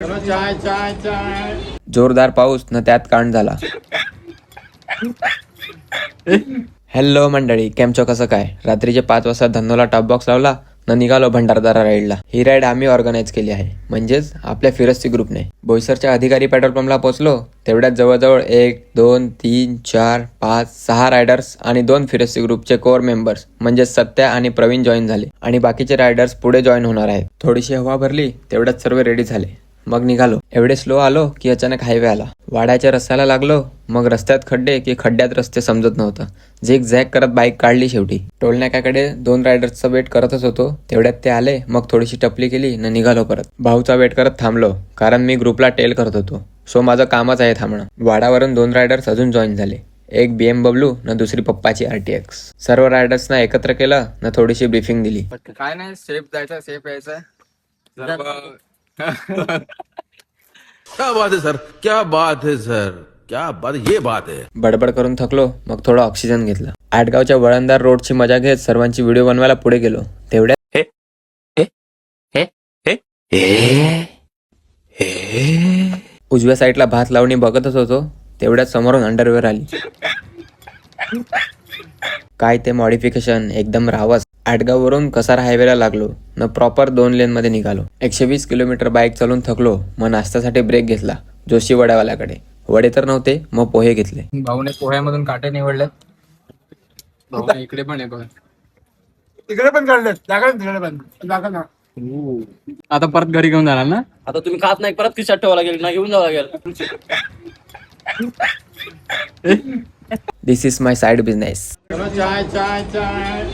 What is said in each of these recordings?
चाय चाय चाय. जोरदार पाऊस न त्यात कांड झाला. हॅलो मंडळी, केमचो कसं काय? रात्रीचे 5 वाजता धन्नोला टॉप बॉक्स लावला न निघालो भंडारदारा राईडला. ही राईड आम्ही ऑर्गनाईज केली आहे, म्हणजेच आपल्या फिरस्ती ग्रुपने. बोईसरच्या अधिकारी पेट्रोल पंपला पोहोचलो तेवढ्यात जवळजवळ 1, 2, 3, 4, 5, 6 रायडर्स आणि 2 फिरस्ती ग्रुपचे कोर मेंबर्स म्हणजे सत्या आणि प्रवीण जॉईन झाले आणि बाकीचे रायडर्स पुढे जॉईन होणार आहेत. थोडीशी हवा भरली तेवढ्यात सर्व रेडी झाले. मग निघालो. एवढे स्लो आलो की अचानक हायवे आला. वाड्याच्या रस्त्याला लागलो, मग रस्त्यात खड्डे की खड्ड्यात रस्ते समजत नव्हतं. झिग झॅग करत बाईक काढली. शेवटी टोल नाक्याकडे 2 रायडर्सचा वेट करतच होतो तेवढ्यात ते आले. मग थोडीशी टपली केली न निघालो परत. भाऊचा वेट करत थांबलो कारण मी ग्रुपला टेल करत होतो, सो माझं कामच आहे थांबणं. वाडावरून 2 रायडर्स अजून जॉईन झाले. एक BMW न दुसरी पप्पाची RTX. सर्व रायडर्सना एकत्र केलं न थोडीशी ब्रीफिंग दिली. काय नाही, सेफ जायचं, सेफ यायचं. क्या बात है सर, क्या बात है सर, क्या बात, ये बात है. बडबड करून थकलो, मग थोडं ऑक्सिजन घेतलं. आटगावच्या वळणदार रोडची मजा घेत सर्वांची व्हिडिओ बनवायला पुढे गेलो. तेवढ्यात उजव्या साईडला भात लावणी बघतच होतो तेवढ्यात समोरून अंडरवेअर आली. काय ते मॉडिफिकेशन, एकदम रावस. आटगाववरून कसारा हायवेला लागलो न प्रॉपर 2 लेन मध्ये निघालो. 120 किलोमीटर बाईक चालून थकलो, मग नाश्त्यासाठी ब्रेक घेतला जोशी वड्यावाल्याकडे. वडे तर नव्हते, मग पोहे घेतले. भाऊने पोह्यामधून काटे निवडलेत. भाऊने इकडे पण आहे बघ, तिकडे पण काढलेत. जागा ना. आता परत घरी घेऊन जाणार ना? आता तुम्ही खात नाही, परत खिशात ठेवावं लागेल ना, घेऊन जावं लागेल. दिस इज माय साइड बिझनेस. चाय चाय चाय.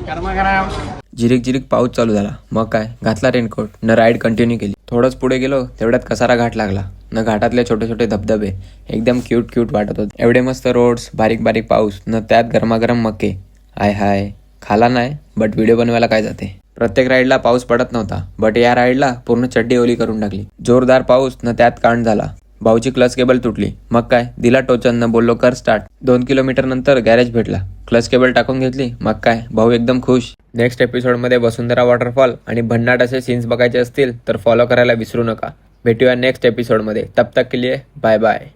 गरमा गरम. जिरीक जिरीक पाऊस चालू झाला. मग काय, घातला रेनकोट न राईड कंटिन्यू केली. थोडंच पुढे गेलो तेवढ्यात कसारा घाट लागला न घाटातले छोटे छोटे धबधबे एकदम क्यूट क्यूट वाटत होते. एवढे मस्त रोड्स, बारीक बारीक पाऊस न त्यात गरमागरम मक्के. आय हाय, खाला नाही बट व्हिडिओ बनवायला काय जाते. प्रत्येक राईडला पाऊस पडत नव्हता, बट या राईडला पूर्ण चड्डी ओली करून टाकली. जोरदार पाऊस न त्यात कांड झाला. भाऊची क्लच केबल तुटली. मग काय, दिला टोचन न बोललो कर स्टार्ट. 2 किलोमीटर नंतर गॅरेज भेटला. क्लच केबल टाकून घेतली. मग काय, भाऊ एकदम खुश. नेक्स्ट एपिसोडमध्ये वसुंधरा वॉटरफॉल आणि भन्नाट असे सीन्स बघायचे असतील तर फॉलो करायला विसरू नका. भेटूया नेक्स्ट एपिसोडमध्ये. तब तक के लिए बाय बाय.